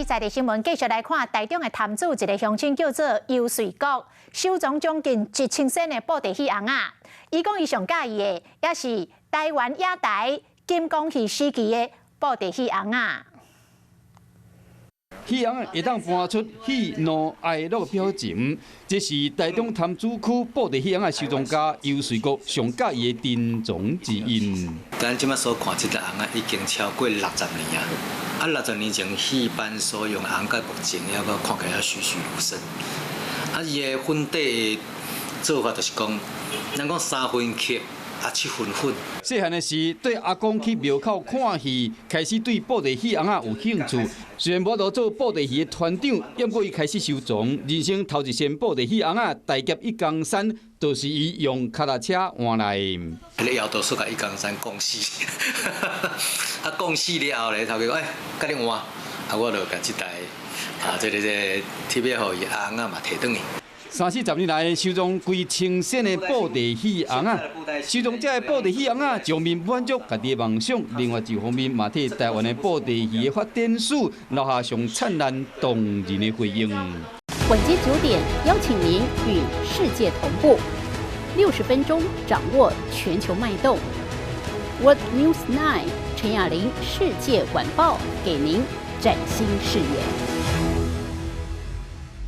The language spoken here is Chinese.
日在地新闻继续来看，台中的潭子一个乡亲叫做游水国，收藏将近1000身的布袋戏红仔。伊讲伊上喜意的，也是台湾野台金光戏时期的布袋戏红仔。戏红会当搬出喜怒哀乐表情，这是台中潭子区布袋戏红的收藏家游水国上喜意的珍藏之一。咱即摆所看这个红仔已经超过60年啊！啊，60年前戏班所用的红甲目前还阁看起来栩栩如生。啊，伊的粉底的做法就是讲，咱讲3分刻啊7分粉。细汉的时，对阿公去庙口看戏，开始对布袋戏红仔有兴趣。虽然无落做布袋戏的团长，不过伊开始收藏。人生头一身布袋戏红仔大夹一江山，就是伊用脚踏车换来。迄个摇头说甲一江山讲死，啊讲死了后咧，头家讲哎，甲你换，啊我就甲这台这特别互伊红仔嘛摕转去。30-40年来，收藏规1000身的布袋戏红仔，收藏这布袋戏红仔，上面满足家己的梦想。另外一方面，嘛替台湾的布袋戏的发展史留下上灿烂动人的回忆。晚间9点，邀请您与世界同步，60分钟掌握全球脉动。World News 9，陈雅玲世界晚报给您崭新视野。